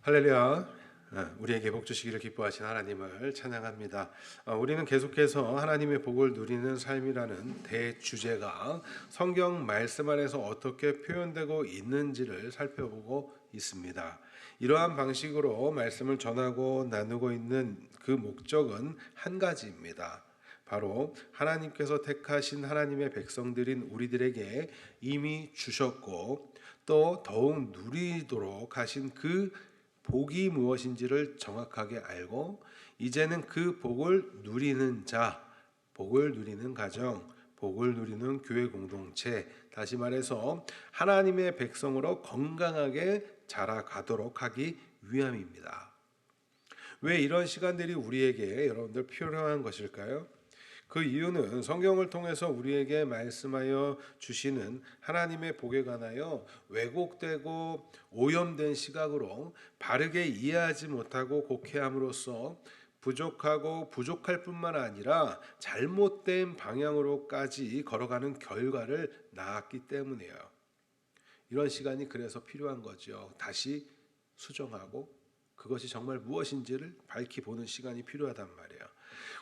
할렐루야. 우리에게 복 주시기를 기뻐하신 하나님을 찬양합니다. 우리는 계속해서 하나님의 복을 누리는 삶이라는 대주제가 성경 말씀 안에서 어떻게 표현되고 있는지를 살펴보고 있습니다. 이러한 방식으로 말씀을 전하고 나누고 있는 그 목적은 한 가지입니다. 바로 하나님께서 택하신 하나님의 백성들인 우리들에게 이미 주셨고 또 더욱 누리도록 하신 그 복이 무엇인지를 정확하게 알고 이제는 그 복을 누리는 자, 복을 누리는 가정, 복을 누리는 교회 공동체, 다시 말해서 하나님의 백성으로 건강하게 자라가도록 하기 위함입니다. 왜 이런 시간들이 우리에게 여러분들 필요한 것일까요? 그 이유는 성경을 통해서 우리에게 말씀하여 주시는 하나님의 복에 관하여 왜곡되고 오염된 시각으로 바르게 이해하지 못하고 곡해함으로써 부족하고 부족할 뿐만 아니라 잘못된 방향으로까지 걸어가는 결과를 낳았기 때문이에요. 이런 시간이 그래서 필요한 거죠. 다시 수정하고 그것이 정말 무엇인지를 밝히 보는 시간이 필요하단 말이에요.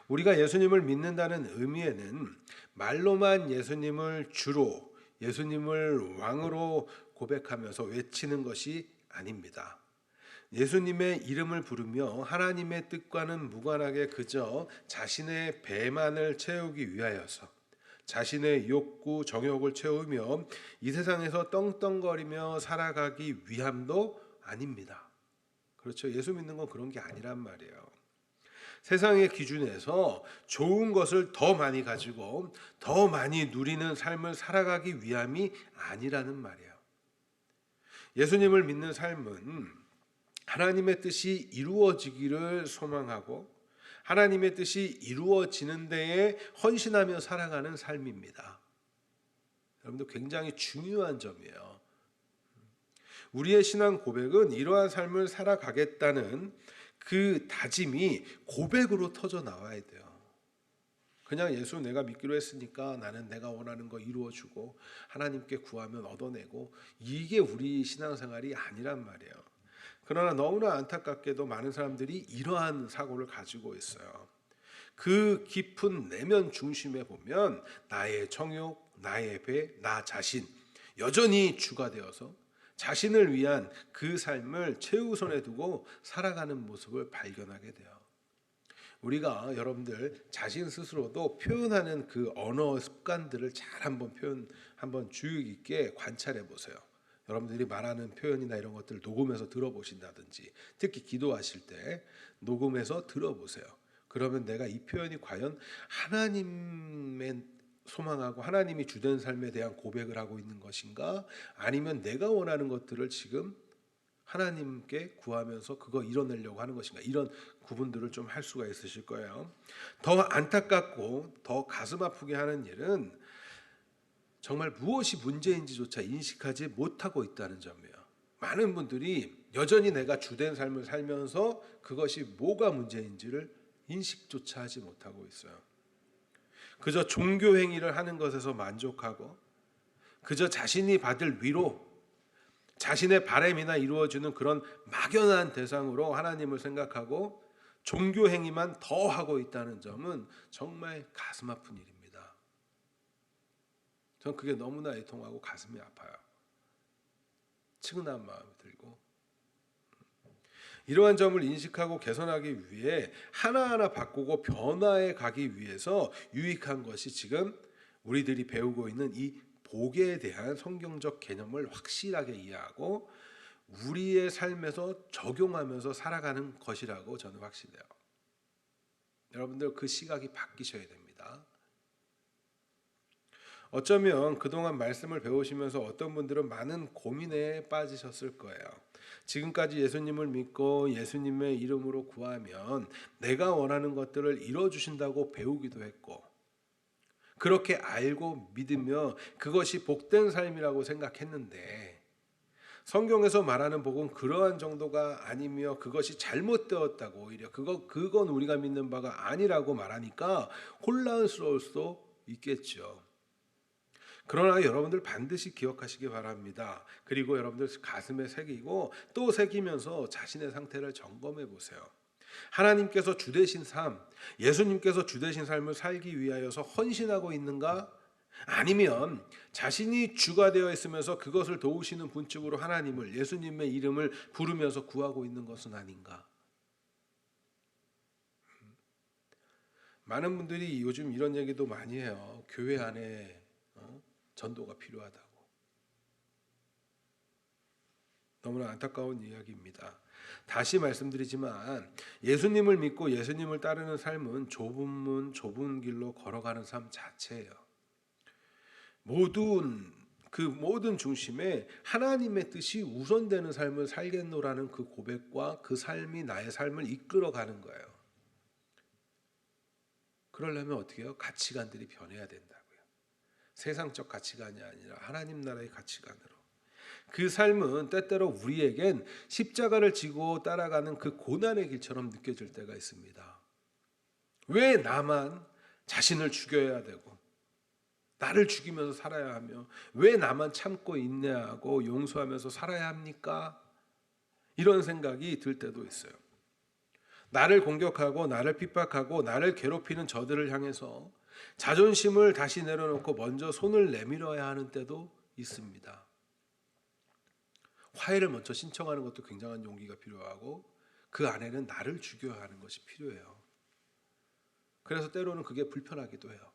우리가 예수님을 믿는다는 의미에는 말로만 예수님을 주로, 예수님을 왕으로 고백하면서 외치는 것이 아닙니다. 예수님의 이름을 부르며 하나님의 뜻과는 무관하게 그저 자신의 배만을 채우기 위하여서 자신의 욕구, 정욕을 채우며 이 세상에서 떵떵거리며 살아가기 위함도 아닙니다. 그렇죠. 예수 믿는 건 그런 게 아니란 말이에요. 세상의 기준에서 좋은 것을 더 많이 가지고 더 많이 누리는 삶을 살아가기 위함이 아니라는 말이에요. 예수님을 믿는 삶은 하나님의 뜻이 이루어지기를 소망하고 하나님의 뜻이 이루어지는 데에 헌신하며 살아가는 삶입니다. 여러분들 굉장히 중요한 점이에요. 우리의 신앙 고백은 이러한 삶을 살아가겠다는 그 다짐이 고백으로 터져 나와야 돼요. 그냥 예수 내가 믿기로 했으니까 나는 내가 원하는 거 이루어주고 하나님께 구하면 얻어내고 이게 우리 신앙생활이 아니란 말이에요. 그러나 너무나 안타깝게도 많은 사람들이 이러한 사고를 가지고 있어요. 그 깊은 내면 중심에 보면 나의 정욕, 나의 배, 나 자신 여전히 주가 되어서 자신을 위한 그 삶을 최우선에 두고 살아가는 모습을 발견하게 돼요. 우리가 여러분들 자신 스스로도 표현하는 그 언어 습관들을 잘 한번 주의 깊게 관찰해 보세요. 여러분들이 말하는 표현이나 이런 것들을 녹음해서 들어보신다든지 특히 기도하실 때 녹음해서 들어보세요. 그러면 내가 이 표현이 과연 하나님의 소망하고 하나님이 주된 삶에 대한 고백을 하고 있는 것인가 아니면 내가 원하는 것들을 지금 하나님께 구하면서 그거 이뤄내려고 하는 것인가 이런 구분들을 좀 할 수가 있으실 거예요. 더 안타깝고 더 가슴 아프게 하는 일은 정말 무엇이 문제인지조차 인식하지 못하고 있다는 점이에요. 많은 분들이 여전히 내가 주된 삶을 살면서 그것이 뭐가 문제인지를 인식조차 하지 못하고 있어요. 그저 종교 행위를 하는 것에서 만족하고 그저 자신이 받을 위로 자신의 바람이나 이루어지는 그런 막연한 대상으로 하나님을 생각하고 종교 행위만 더 하고 있다는 점은 정말 가슴 아픈 일입니다. 전 그게 너무나 애통하고 가슴이 아파요. 측은한 마음이 들고 이러한 점을 인식하고 개선하기 위해 하나하나 바꾸고 변화해 가기 위해서 유익한 것이 지금 우리들이 배우고 있는 이 복에 대한 성경적 개념을 확실하게 이해하고 우리의 삶에서 적용하면서 살아가는 것이라고 저는 확신해요. 여러분들 그 시각이 바뀌셔야 됩니다. 어쩌면 그동안 말씀을 배우시면서 어떤 분들은 많은 고민에 빠지셨을 거예요. 지금까지 예수님을 믿고 예수님의 이름으로 구하면 내가 원하는 것들을 이뤄주신다고 배우기도 했고 그렇게 알고 믿으며 그것이 복된 삶이라고 생각했는데 성경에서 말하는 복은 그러한 정도가 아니며 그것이 잘못되었다고 오히려 그건 우리가 믿는 바가 아니라고 말하니까 혼란스러울 수도 있겠죠. 그러나 여러분들 반드시 기억하시기 바랍니다. 그리고 여러분들 가슴에 새기고 또 새기면서 자신의 상태를 점검해 보세요. 하나님께서 주되신 삶, 예수님께서 주되신 삶을 살기 위하여서 헌신하고 있는가? 아니면 자신이 주가 되어 있으면서 그것을 도우시는 분측으로 하나님을, 예수님의 이름을 부르면서 구하고 있는 것은 아닌가? 많은 분들이 요즘 이런 얘기도 많이 해요. 교회 안에 전도가 필요하다고. 너무나 안타까운 이야기입니다. 다시 말씀드리지만 예수님을 믿고 예수님을 따르는 삶은 좁은 문, 좁은 길로 걸어가는 삶 자체예요. 모든 중심에 하나님의 뜻이 우선되는 삶을 살겠노라는 그 고백과 그 삶이 나의 삶을 이끌어가는 거예요. 그러려면 어떻게 해요? 가치관들이 변해야 된다고요. 세상적 가치관이 아니라 하나님 나라의 가치관으로. 그 삶은 때때로 우리에겐 십자가를 지고 따라가는 그 고난의 길처럼 느껴질 때가 있습니다. 왜 나만 자신을 죽여야 되고 나를 죽이면서 살아야 하며 왜 나만 참고 인내하고 용서하면서 살아야 합니까? 이런 생각이 들 때도 있어요. 나를 공격하고 나를 핍박하고 나를 괴롭히는 저들을 향해서 자존심을 다시 내려놓고 먼저 손을 내밀어야 하는 때도 있습니다. 화해를 먼저 신청하는 것도 굉장한 용기가 필요하고 그 안에는 나를 죽여야 하는 것이 필요해요. 그래서 때로는 그게 불편하기도 해요.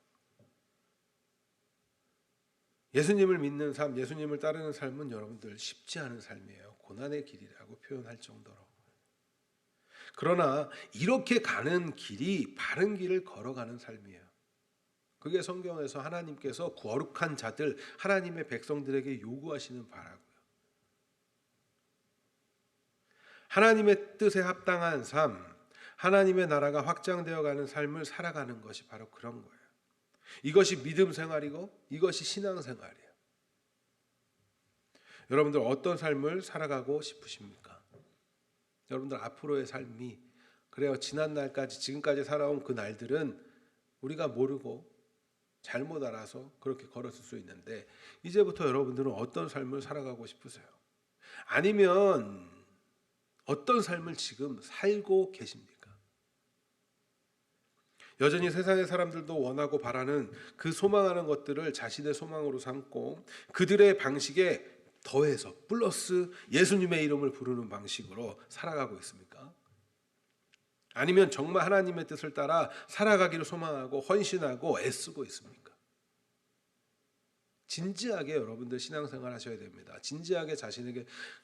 예수님을 믿는 삶, 예수님을 따르는 삶은 여러분들 쉽지 않은 삶이에요. 고난의 길이라고 표현할 정도로. 그러나 이렇게 가는 길이 바른 길을 걸어가는 삶이에요. 그게 성경에서 하나님께서 거룩한 자들, 하나님의 백성들에게 요구하시는 바라고요. 하나님의 뜻에 합당한 삶, 하나님의 나라가 확장되어 가는 삶을 살아가는 것이 바로 그런 거예요. 이것이 믿음 생활이고 이것이 신앙 생활이에요. 여러분들 어떤 삶을 살아가고 싶으십니까? 여러분들 앞으로의 삶이 그래요. 지난 날까지 지금까지 살아온 그 날들은 우리가 모르고 잘못 알아서 그렇게 걸었을 수 있는데 이제부터 여러분들은 어떤 삶을 살아가고 싶으세요? 아니면 어떤 삶을 지금 살고 계십니까? 여전히 세상의 사람들도 원하고 바라는 그 소망하는 것들을 자신의 소망으로 삼고 그들의 방식에 더해서 플러스 예수님의 이름을 부르는 방식으로 살아가고 있습니까? 아니면 정말 하나님의 뜻을 따라 살아가기를 소망하고 헌신하고 애쓰고 있습니까? 진지하게 여러분들 신앙생활 하셔야 됩니다. 진지하게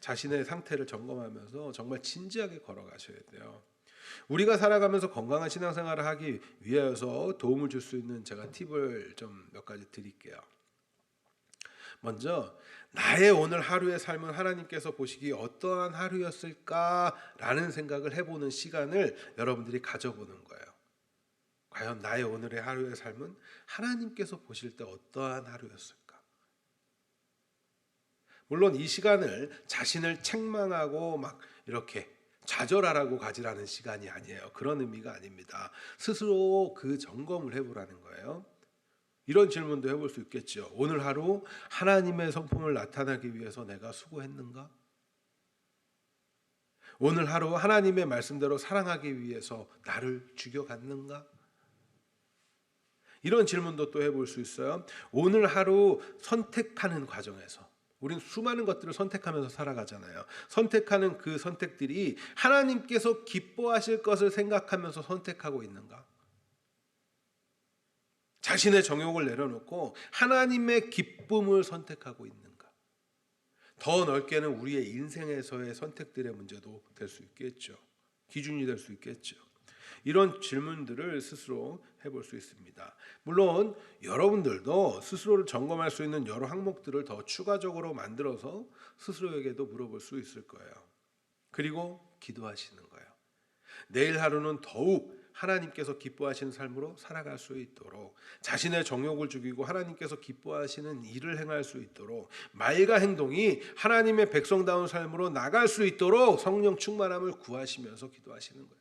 자신의 상태를 점검하면서 정말 진지하게 걸어가셔야 돼요. 우리가 살아가면서 건강한 신앙생활을 하기 위해서 도움을 줄 수 있는 제가 팁을 좀 몇 가지 드릴게요. 먼저 나의 오늘 하루의 삶은 하나님께서 보시기에 어떠한 하루였을까라는 생각을 해보는 시간을 여러분들이 가져보는 거예요. 과연 나의 오늘의 하루의 삶은 하나님께서 보실 때 어떠한 하루였을까? 물론 이 시간을 자신을 책망하고 막 이렇게 좌절하라고 가지라는 시간이 아니에요. 그런 의미가 아닙니다. 스스로 그 점검을 해보라는 거예요. 이런 질문도 해볼 수 있겠죠. 오늘 하루 하나님의 성품을 나타내기 위해서 내가 수고했는가? 오늘 하루 하나님의 말씀대로 사랑하기 위해서 나를 죽여갔는가? 이런 질문도 또 해볼 수 있어요. 오늘 하루 선택하는 과정에서 우린 수많은 것들을 선택하면서 살아가잖아요. 선택하는 그 선택들이 하나님께서 기뻐하실 것을 생각하면서 선택하고 있는가? 자신의 정욕을 내려놓고 하나님의 기쁨을 선택하고 있는가? 더 넓게는 우리의 인생에서의 선택들의 문제도 될 수 있겠죠. 기준이 될 수 있겠죠. 이런 질문들을 스스로 해볼 수 있습니다. 물론 여러분들도 스스로를 점검할 수 있는 여러 항목들을 더 추가적으로 만들어서 스스로에게도 물어볼 수 있을 거예요. 그리고 기도하시는 거예요. 내일 하루는 더욱 하나님께서 기뻐하시는 삶으로 살아갈 수 있도록 자신의 정욕을 죽이고 하나님께서 기뻐하시는 일을 행할 수 있도록 말과 행동이 하나님의 백성다운 삶으로 나갈 수 있도록 성령 충만함을 구하시면서 기도하시는 거예요.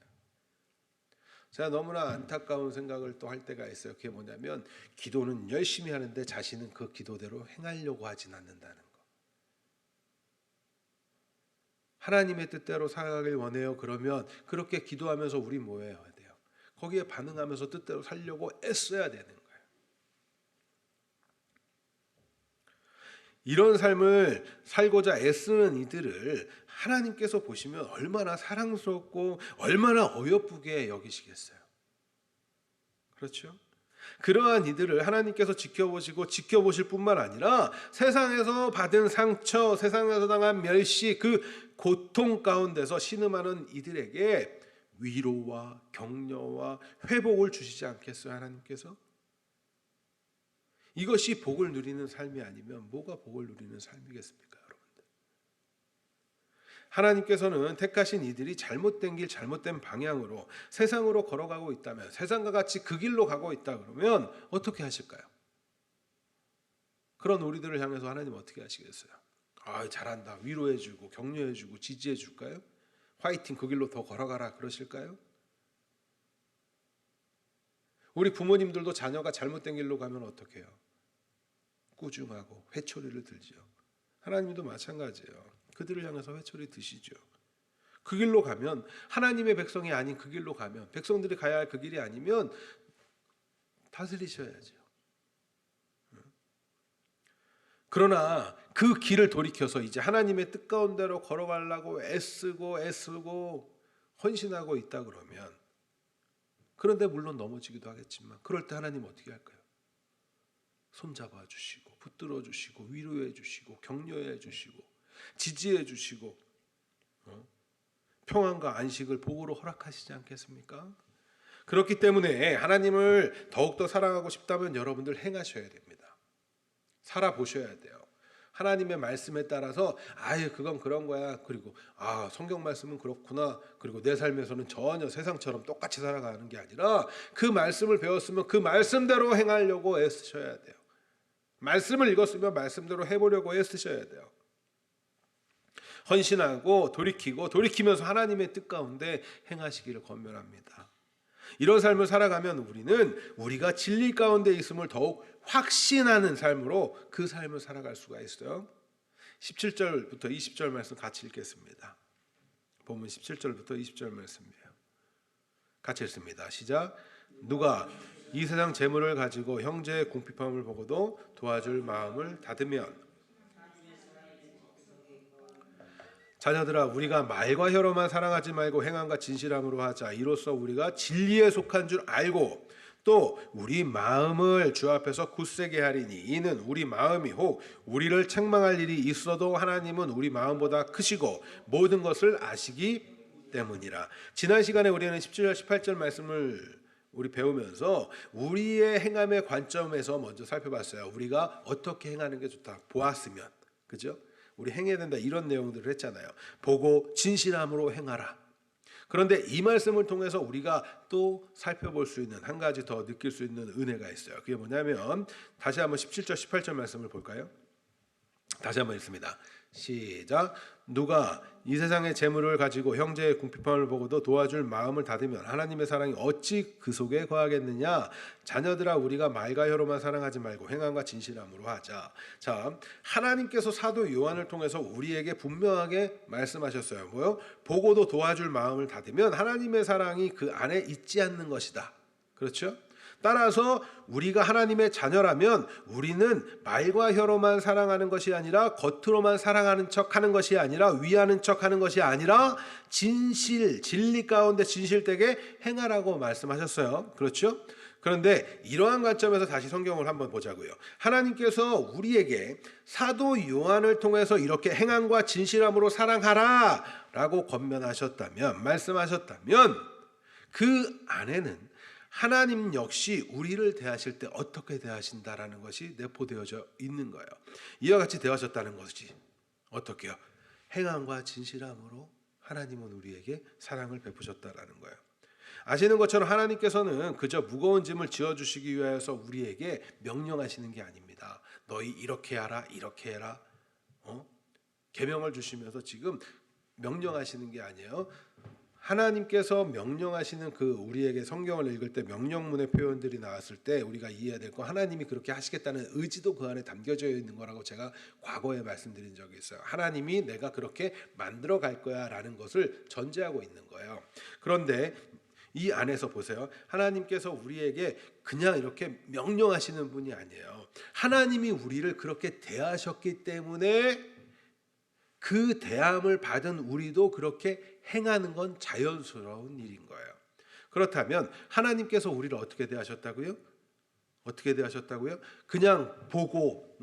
제가 너무나 안타까운 생각을 또 할 때가 있어요. 그게 뭐냐면 기도는 열심히 하는데 자신은 그 기도대로 행하려고 하진 않는다는 거. 하나님의 뜻대로 살아가길 원해요. 그러면 그렇게 기도하면서 우리 뭐 해야 돼요? 거기에 반응하면서 뜻대로 살려고 애써야 되는 거예요. 이런 삶을 살고자 애쓰는 이들을 하나님께서 보시면 얼마나 사랑스럽고 얼마나 어여쁘게 여기시겠어요. 그렇죠? 그러한 이들을 하나님께서 지켜보시고 지켜보실 뿐만 아니라 세상에서 받은 상처, 세상에서 당한 멸시, 그 고통 가운데서 신음하는 이들에게 위로와 격려와 회복을 주시지 않겠어요, 하나님께서? 이것이 복을 누리는 삶이 아니면 뭐가 복을 누리는 삶이겠습니까, 여러분들? 하나님께서는 택하신 이들이 잘못된 길, 잘못된 방향으로 세상으로 걸어가고 있다면, 세상과 같이 그 길로 가고 있다 그러면 어떻게 하실까요? 그런 우리들을 향해서 하나님 어떻게 하시겠어요? 아, 잘한다, 위로해주고 격려해주고 지지해줄까요? 화이팅, 그 길로 더 걸어가라 그러실까요? 우리 부모님들도 자녀가 잘못된 길로 가면 어떻게 해요? 꾸중하고 회초리를 들죠. 하나님도 마찬가지예요. 그들을 향해서 회초리 드시죠. 그 길로 가면, 하나님의 백성이 아닌 그 길로 가면, 백성들이 가야 할 그 길이 아니면 다스리셔야죠. 그러나 그 길을 돌이켜서 이제 하나님의 뜻 가운데로 걸어가려고 애쓰고 헌신하고 있다 그러면, 그런데 물론 넘어지기도 하겠지만 그럴 때 하나님 어떻게 할까요? 손잡아 주시고 붙들어 주시고 위로해 주시고 격려해 주시고 지지해 주시고 평안과 안식을 복으로 허락하시지 않겠습니까? 그렇기 때문에 하나님을 더욱더 사랑하고 싶다면 여러분들 행하셔야 됩니다. 살아보셔야 돼요. 하나님의 말씀에 따라서 아유 그건 그런 거야, 그리고 아 성경 말씀은 그렇구나, 그리고 내 삶에서는 전혀 세상처럼 똑같이 살아가는 게 아니라 그 말씀을 배웠으면 그 말씀대로 행하려고 애쓰셔야 돼요. 말씀을 읽었으면 말씀대로 해보려고 애쓰셔야 돼요. 헌신하고 돌이키면서 하나님의 뜻 가운데 행하시기를 권면합니다. 이런 삶을 살아가면 우리는 우리가 진리 가운데 있음을 더욱 확신하는 삶으로 그 삶을 살아갈 수가 있어요. 17절부터 20절 말씀 같이 읽겠습니다. 본문 17절부터 20절 말씀이에요. 같이 읽습니다. 시작. 누가 이 세상 재물을 가지고 형제의 궁핍함을 보고도 도와줄 마음을 닫으면, 자녀들아 우리가 말과 혀로만 사랑하지 말고 행함과 진실함으로 하자. 이로써 우리가 진리에 속한 줄 알고 또 우리 마음을 주 앞에서 굳세게 하리니, 이는 우리 마음이 혹 우리를 책망할 일이 있어도 하나님은 우리 마음보다 크시고 모든 것을 아시기 때문이라. 지난 시간에 우리는 17절 18절 말씀을 우리 배우면서 우리의 행함의 관점에서 먼저 살펴봤어요. 우리가 어떻게 행하는 게 좋다 보았으면, 그죠? 우리 행해야 된다 이런 내용들을 했잖아요. 보고 진실함으로 행하라. 그런데 이 말씀을 통해서 우리가 또 살펴볼 수 있는 한 가지 더 느낄 수 있는 은혜가 있어요. 그게 뭐냐면 다시 한번 17절 18절 말씀을 볼까요? 다시 한번 읽습니다. 시작. 누가 이 세상의 재물을 가지고 형제의 궁핍함을 보고도 도와줄 마음을 닫으면 하나님의 사랑이 어찌 그 속에 거하겠느냐. 자녀들아 우리가 말과 혀로만 사랑하지 말고 행함과 진실함으로 하자. 자, 하나님께서 사도 요한을 통해서 우리에게 분명하게 말씀하셨어요. 뭐요? 보고도 도와줄 마음을 닫으면 하나님의 사랑이 그 안에 있지 않는 것이다. 그렇죠? 따라서 우리가 하나님의 자녀라면 우리는 말과 혀로만 사랑하는 것이 아니라, 겉으로만 사랑하는 척하는 것이 아니라, 위하는 척하는 것이 아니라 진리 가운데 진실되게 행하라고 말씀하셨어요. 그렇죠? 그런데 이러한 관점에서 다시 성경을 한번 보자고요. 하나님께서 우리에게 사도 요한을 통해서 이렇게 행함과 진실함으로 사랑하라 라고 권면하셨다면, 말씀하셨다면 그 안에는 하나님 역시 우리를 대하실 때 어떻게 대하신다라는 것이 내포되어져 있는 거예요. 이와 같이 대하셨다는 것이 어떻게요? 행함과 진실함으로 하나님은 우리에게 사랑을 베푸셨다라는 거예요. 아시는 것처럼 하나님께서는 그저 무거운 짐을 지어주시기 위해서 우리에게 명령하시는 게 아닙니다. 너희 이렇게 하라, 이렇게 해라. 계명을 주시면서 지금 명령하시는 게 아니에요. 하나님께서 명령하시는 그 우리에게 성경을 읽을 때 명령문의 표현들이 나왔을 때 우리가 이해해야 될 거, 하나님이 그렇게 하시겠다는 의지도 그 안에 담겨져 있는 거라고 제가 과거에 말씀드린 적이 있어요. 하나님이 내가 그렇게 만들어 갈 거야라는 것을 전제하고 있는 거예요. 그런데 이 안에서 보세요. 하나님께서 우리에게 그냥 이렇게 명령하시는 분이 아니에요. 하나님이 우리를 그렇게 대하셨기 때문에 그 대함을 받은 우리도 그렇게 행하는 건 자연스러운 일인 거예요. 그렇다면 하나님께서 우리를 어떻게 대하셨다고요? 어떻게 대하셨다고요? 그냥 보고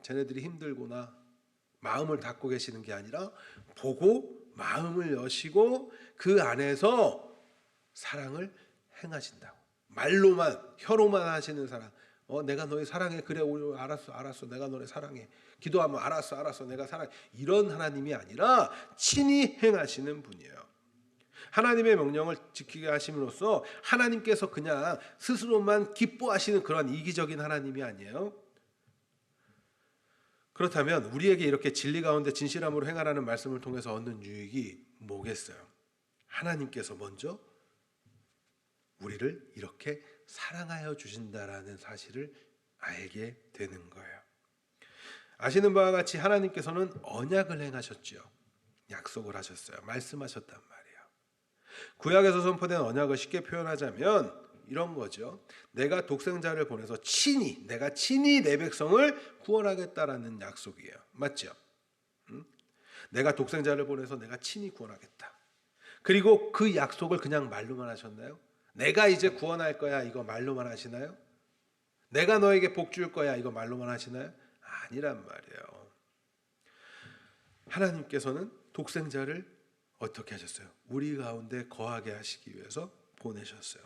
쟤네들이 힘들구나 마음을 닫고 계시는 게 아니라 보고 마음을 여시고 그 안에서 사랑을 행하신다고. 말로만 혀로만 하시는 사랑. 내가 너희 사랑해. 그래 알았어 내가 너네 사랑해. 기도하면 알았어 내가 사랑해. 이런 하나님이 아니라 친히 행하시는 분이에요. 하나님의 명령을 지키게 하심으로써 하나님께서 그냥 스스로만 기뻐하시는 그런 이기적인 하나님이 아니에요. 그렇다면 우리에게 이렇게 진리 가운데 진실함으로 행하라는 말씀을 통해서 얻는 유익이 뭐겠어요? 하나님께서 먼저 우리를 이렇게 사랑하여 주신다라는 사실을 알게 되는 거예요. 아시는 바와 같이 하나님께서는 언약을 행하셨지요. 약속을 하셨어요. 말씀하셨단 말이에요. 구약에서 선포된 언약을 쉽게 표현하자면 이런 거죠. 내가 독생자를 보내서 내가 친히 내 백성을 구원하겠다라는 약속이에요. 맞죠? 내가 독생자를 보내서 내가 친히 구원하겠다. 그리고 그 약속을 그냥 말로만 하셨나요? 내가 이제 구원할 거야 이거 말로만 하시나요? 내가 너에게 복 줄 거야 이거 말로만 하시나요? 아니란 말이에요. 하나님께서는 독생자를 어떻게 하셨어요? 우리 가운데 거하게 하시기 위해서 보내셨어요.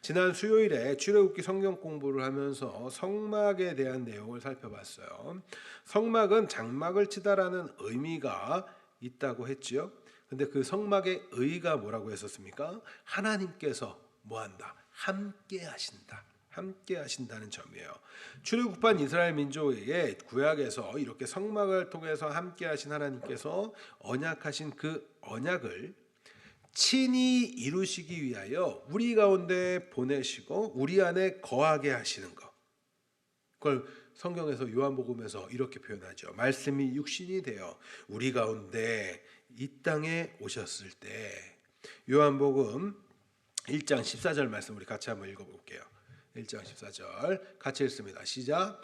지난 수요일에 출애굽기 성경 공부를 하면서 성막에 대한 내용을 살펴봤어요. 성막은 장막을 치다라는 의미가 있다고 했지요. 근데 그 성막의 의의가 뭐라고 했었습니까? 하나님께서 뭐한다? 함께 하신다. 함께 하신다는 점이에요. 출애굽한 이스라엘 민족에게 구약에서 이렇게 성막을 통해서 함께 하신 하나님께서 언약하신 그 언약을 친히 이루시기 위하여 우리 가운데 보내시고 우리 안에 거하게 하시는 것. 그걸 성경에서 요한복음에서 이렇게 표현하죠. 말씀이 육신이 되어 우리 가운데 이 땅에 오셨을 때. 요한복음 1장 14절 말씀 우리 같이 한번 읽어볼게요. 1장 14절 같이 읽습니다. 시작.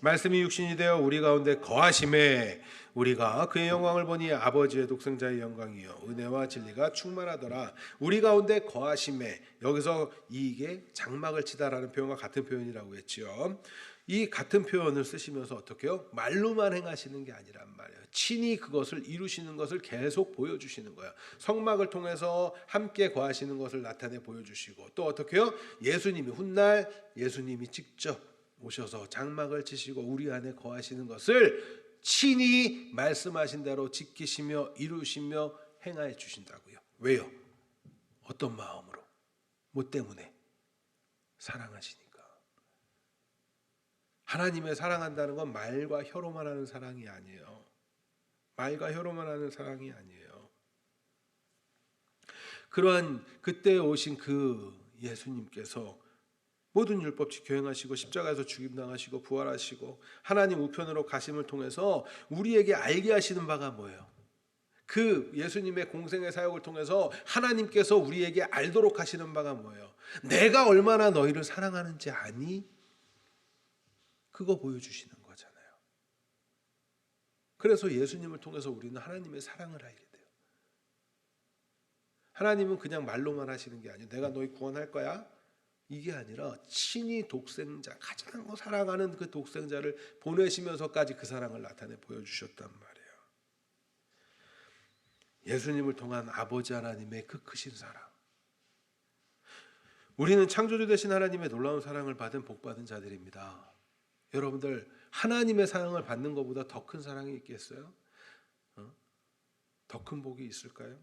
말씀이 육신이 되어 우리 가운데 거하심에 우리가 그의 영광을 보니 아버지의 독생자의 영광이요 은혜와 진리가 충만하더라. 우리 가운데 거하심에, 여기서 이게 장막을 치다라는 표현과 같은 표현이라고 했죠. 이 같은 표현을 쓰시면서 어떻게 해요? 말로만 행하시는 게 아니란 말이에요. 친히 그것을 이루시는 것을 계속 보여주시는 거예요. 성막을 통해서 함께 거하시는 것을 나타내 보여주시고, 또 어떻게 해요? 예수님이 훗날 예수님이 직접 오셔서 장막을 치시고 우리 안에 거하시는 것을 친히 말씀하신 대로 지키시며 이루시며 행하여 주신다고요. 왜요? 어떤 마음으로? 뭐 때문에? 사랑하시니까. 하나님의 사랑한다는 건 말과 혀로만 하는 사랑이 아니에요. 말과 혀로만 하는 사랑이 아니에요. 그러한 그때 오신 그 예수님께서 모든 율법 지켜 행하시고 십자가에서 죽임당하시고 부활하시고 하나님 우편으로 가심을 통해서 우리에게 알게 하시는 바가 뭐예요? 그 예수님의 공생의 사역을 통해서 하나님께서 우리에게 알도록 하시는 바가 뭐예요? 내가 얼마나 너희를 사랑하는지 아니? 그거 보여주시는 거잖아요. 그래서 예수님을 통해서 우리는 하나님의 사랑을 알게 돼요. 하나님은 그냥 말로만 하시는 게 아니에요. 내가 너희 구원할 거야? 이게 아니라 친히 독생자, 가장 사랑하는 그 독생자를 보내시면서까지 그 사랑을 나타내 보여주셨단 말이에요. 예수님을 통한 아버지 하나님의 그 크신 사랑. 우리는 창조주 되신 하나님의 놀라운 사랑을 받은 복받은 자들입니다. 여러분들, 하나님의 사랑을 받는 것보다 더 큰 사랑이 있겠어요? 더 큰 복이 있을까요?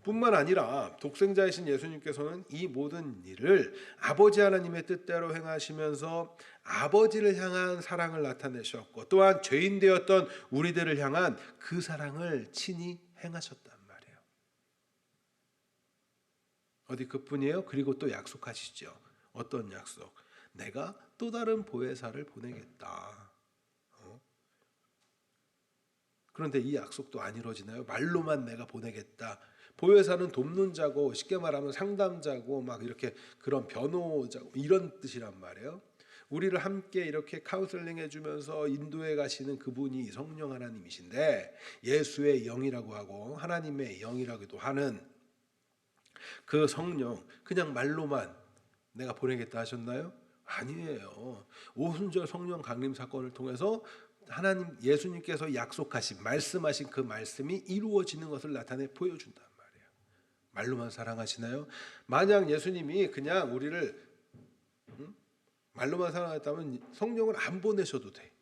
뿐만 아니라 독생자이신 예수님께서는 이 모든 일을 아버지 하나님의 뜻대로 행하시면서 아버지를 향한 사랑을 나타내셨고, 또한 죄인 되었던 우리들을 향한 그 사랑을 친히 행하셨단 말이에요. 어디 그뿐이에요? 그리고 또 약속하시죠. 어떤 약속? 내가 또 다른 보혜사를 보내겠다. 그런데 이 약속도 안 이루어지나요? 말로만 내가 보내겠다. 보혜사는 돕는 자고 쉽게 말하면 상담자고 막 이렇게 그런 변호자고 이런 뜻이란 말이에요. 우리를 함께 이렇게 카운슬링 해주면서 인도해 가시는 그분이 성령 하나님이신데 예수의 영이라고 하고 하나님의 영이라고도 하는 그 성령 그냥 말로만 내가 보내겠다 하셨나요? 아니에요. 오순절 성령 강림 사건을 통해서 하나님 예수님께서 약속하신 말씀하신 그 말씀이 이루어지는 것을 나타내 보여준단 말이에요. 말로만 사랑하시나요? 만약 예수님이 그냥 우리를 말로만 사랑했다면 성령을 안 보내셔도 돼.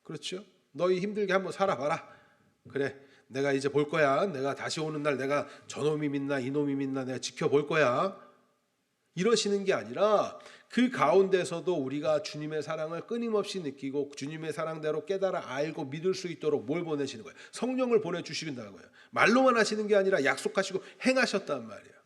그렇죠? 너희 힘들게 한번 살아봐라. 그래, 내가 이제 볼 거야. 내가 다시 오는 날 내가 저놈이 믿나 이놈이 믿나 내가 지켜볼 거야. 이러시는 게 아니라 그 가운데서도 우리가 주님의 사랑을 끊임없이 느끼고 주님의 사랑대로 깨달아 알고 믿을 수 있도록 뭘 보내시는 거예요? 성령을 보내주신다는 거예요. 말로만 하시는 게 아니라 약속하시고 행하셨단 말이에요.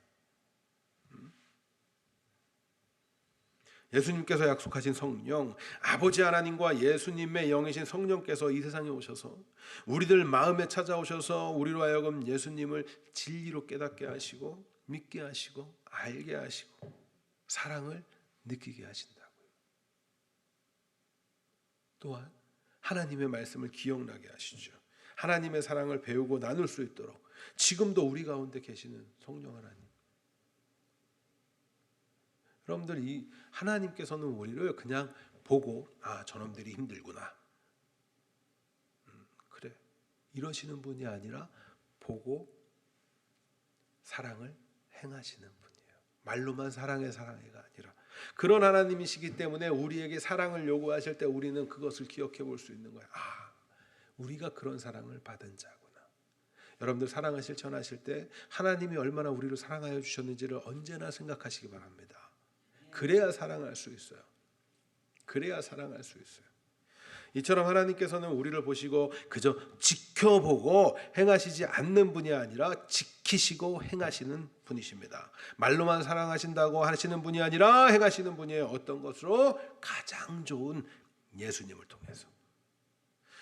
예수님께서 약속하신 성령, 아버지 하나님과 예수님의 영이신 성령께서 이 세상에 오셔서 우리들 마음에 찾아오셔서 우리로 하여금 예수님을 진리로 깨닫게 하시고 믿게 하시고 알게 하시고 사랑을 느끼게 하신다고요. 또한 하나님의 말씀을 기억나게 하시죠. 하나님의 사랑을 배우고 나눌 수 있도록 지금도 우리 가운데 계시는 성령 하나님. 여러분들 이 하나님께서는 우리를 그냥 보고 저놈들이 힘들구나. 그래. 이러시는 분이 아니라 보고 사랑을 행하시는 분이에요. 말로만 사랑해가 아니라 그런 하나님이시기 때문에 우리에게 사랑을 요구하실 때 우리는 그것을 기억해 볼 수 있는 거예요. 우리가 그런 사랑을 받은 자구나. 여러분들 사랑을 실천하실 때 하나님이 얼마나 우리를 사랑하여 주셨는지를 언제나 생각하시기 바랍니다. 그래야 사랑할 수 있어요. 그래야 사랑할 수 있어요. 이처럼 하나님께서는 우리를 보시고 그저 지켜보고 행하시지 않는 분이 아니라 지키시고 행하시는 분이십니다. 말로만 사랑하신다고 하시는 분이 아니라 행하시는 분이에요. 어떤 것으로? 가장 좋은 예수님을 통해서.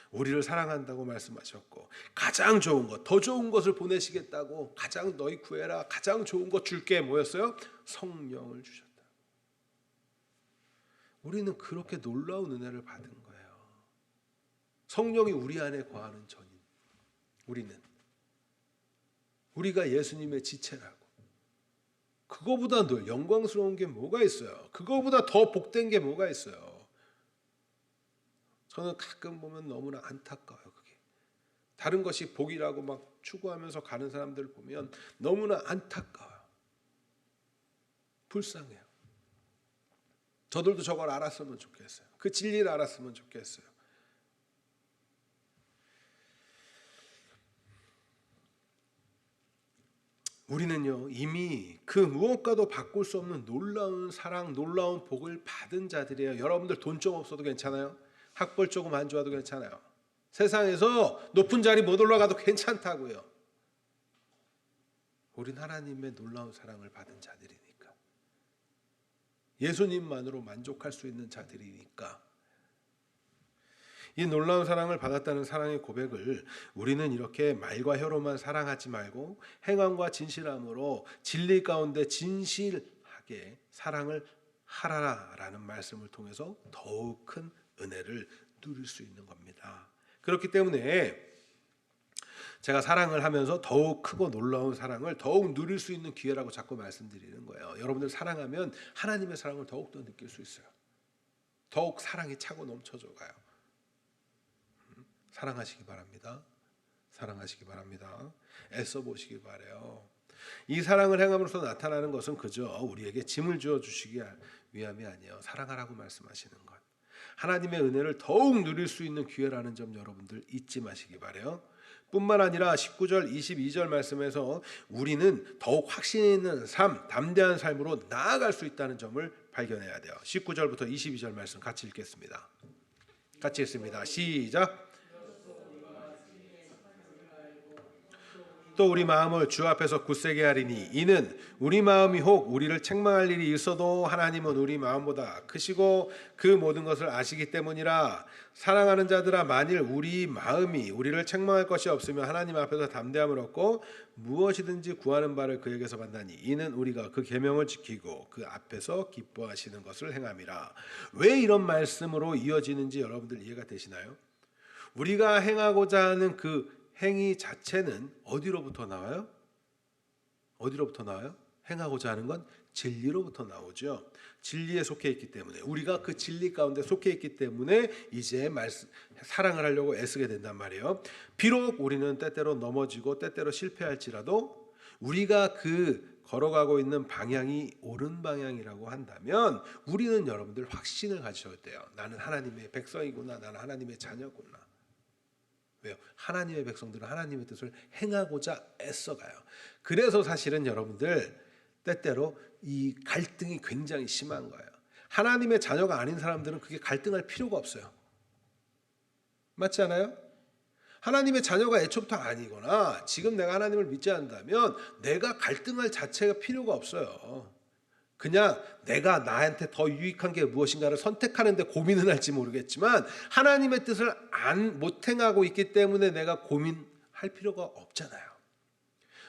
우리를 사랑한다고 말씀하셨고 가장 좋은 것, 더 좋은 것을 보내시겠다고 가장 너희 구해라. 가장 좋은 것 줄게 뭐였어요? 성령을 주셨다. 우리는 그렇게 놀라운 은혜를 받은 거예요. 성령이 우리 안에 거하는 전인. 우리가 예수님의 지체라고. 그거보다 더 영광스러운 게 뭐가 있어요? 그거보다 더 복된 게 뭐가 있어요? 저는 가끔 보면 너무나 안타까워요. 그게 다른 것이 복이라고 막 추구하면서 가는 사람들 보면 너무나 안타까워요. 불쌍해요. 저들도 저걸 알았으면 좋겠어요. 그 진리를 알았으면 좋겠어요. 우리는요 이미 그 무엇과도 바꿀 수 없는 놀라운 사랑, 놀라운 복을 받은 자들이에요. 여러분들 돈 좀 없어도 괜찮아요. 학벌 조금 안 좋아도 괜찮아요. 세상에서 높은 자리 못 올라가도 괜찮다고요. 우린 하나님의 놀라운 사랑을 받은 자들이니까. 예수님만으로 만족할 수 있는 자들이니까. 이 놀라운 사랑을 받았다는 사랑의 고백을 우리는 이렇게 말과 혀로만 사랑하지 말고 행함과 진실함으로 진리 가운데 진실하게 사랑을 하라라는 말씀을 통해서 더욱 큰 은혜를 누릴 수 있는 겁니다. 그렇기 때문에 제가 사랑을 하면서 더욱 크고 놀라운 사랑을 더욱 누릴 수 있는 기회라고 자꾸 말씀드리는 거예요. 여러분들 사랑하면 하나님의 사랑을 더욱 더 느낄 수 있어요. 더욱 사랑이 차고 넘쳐져 가요. 사랑하시기 바랍니다. 사랑하시기 바랍니다. 애써 보시기 바래요. 이 사랑을 행함으로써 나타나는 것은 그저 우리에게 짐을 주어 주시기 위함이 아니에요. 사랑하라고 말씀하시는 것. 하나님의 은혜를 더욱 누릴 수 있는 기회라는 점 여러분들 잊지 마시기 바래요. 뿐만 아니라 19절 22절 말씀에서 우리는 더욱 확신 있는 삶, 담대한 삶으로 나아갈 수 있다는 점을 발견해야 돼요. 19절부터 22절 말씀 같이 읽겠습니다. 같이 읽습니다. 시작. 또 우리 마음을 주 앞에서 굳세게 하리니 이는 우리 마음이 혹 우리를 책망할 일이 있어도 하나님은 우리 마음보다 크시고 그 모든 것을 아시기 때문이라. 사랑하는 자들아, 만일 우리 마음이 우리를 책망할 것이 없으면 하나님 앞에서 담대함을 얻고 무엇이든지 구하는 바를 그에게서 받나니 이는 우리가 그 계명을 지키고 그 앞에서 기뻐하시는 것을 행함이라. 왜 이런 말씀으로 이어지는지 여러분들 이해가 되시나요? 우리가 행하고자 하는 그 행위 자체는 어디로부터 나와요? 어디로부터 나와요? 행하고자 하는 건 진리로부터 나오죠. 진리에 속해 있기 때문에, 우리가 그 진리 가운데 속해 있기 때문에 이제 사랑을 하려고 애쓰게 된단 말이에요. 비록 우리는 때때로 넘어지고 때때로 실패할지라도 우리가 그 걸어가고 있는 방향이 옳은 방향이라고 한다면 우리는 여러분들 확신을 가져야 돼요. 나는 하나님의 백성이구나. 나는 하나님의 자녀구나. 왜요? 하나님의 백성들은 하나님의 뜻을 행하고자 애써가요. 그래서 사실은 여러분들 때때로 이 갈등이 굉장히 심한 거예요. 하나님의 자녀가 아닌 사람들은 그게 갈등할 필요가 없어요. 맞지 않아요? 하나님의 자녀가 애초부터 아니거나 지금 내가 하나님을 믿지 않는다면 내가 갈등할 자체가 필요가 없어요. 그냥 내가 나한테 더 유익한 게 무엇인가를 선택하는데 고민은 할지 모르겠지만 하나님의 뜻을 못 행하고 있기 때문에 내가 고민할 필요가 없잖아요.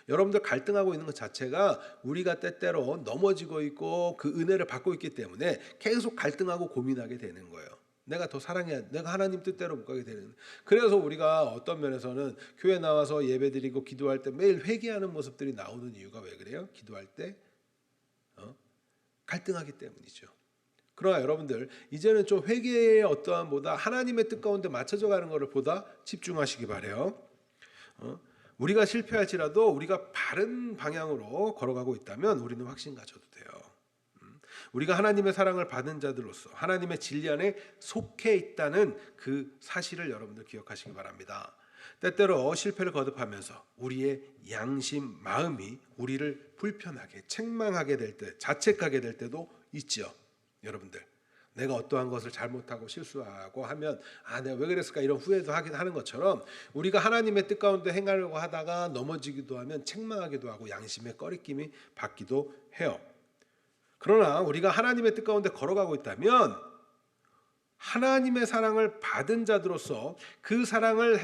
여러분들 갈등하고 있는 것 자체가 우리가 때때로 넘어지고 있고 그 은혜를 받고 있기 때문에 계속 갈등하고 고민하게 되는 거예요. 내가 더 사랑해야, 내가 하나님 뜻대로 못 가게 되는. 그래서 우리가 어떤 면에서는 교회 나와서 예배드리고 기도할 때 매일 회개하는 모습들이 나오는 이유가 왜 그래요? 기도할 때 갈등하기 때문이죠. 그러나 여러분들 이제는 좀 회개의 어떠한 보다 하나님의 뜻 가운데 맞춰져 가는 것을 보다 집중하시기 바래요. 우리가 실패할지라도 우리가 바른 방향으로 걸어가고 있다면 우리는 확신 가져도 돼요. 우리가 하나님의 사랑을 받은 자들로서 하나님의 진리 안에 속해 있다는 그 사실을 여러분들 기억하시기 바랍니다. 때때로 실패를 거듭하면서 우리의 양심, 마음이 우리를 불편하게 책망하게 될 때, 자책하게 될 때도 있죠. 여러분들 내가 어떠한 것을 잘못하고 실수하고 하면 내가 왜 그랬을까 이런 후회도 하는 것처럼 우리가 하나님의 뜻 가운데 행하려고 하다가 넘어지기도 하면 책망하기도 하고 양심의 꺼리낌이 받기도 해요. 그러나 우리가 하나님의 뜻 가운데 걸어가고 있다면 하나님의 사랑을 받은 자들로서 그 사랑을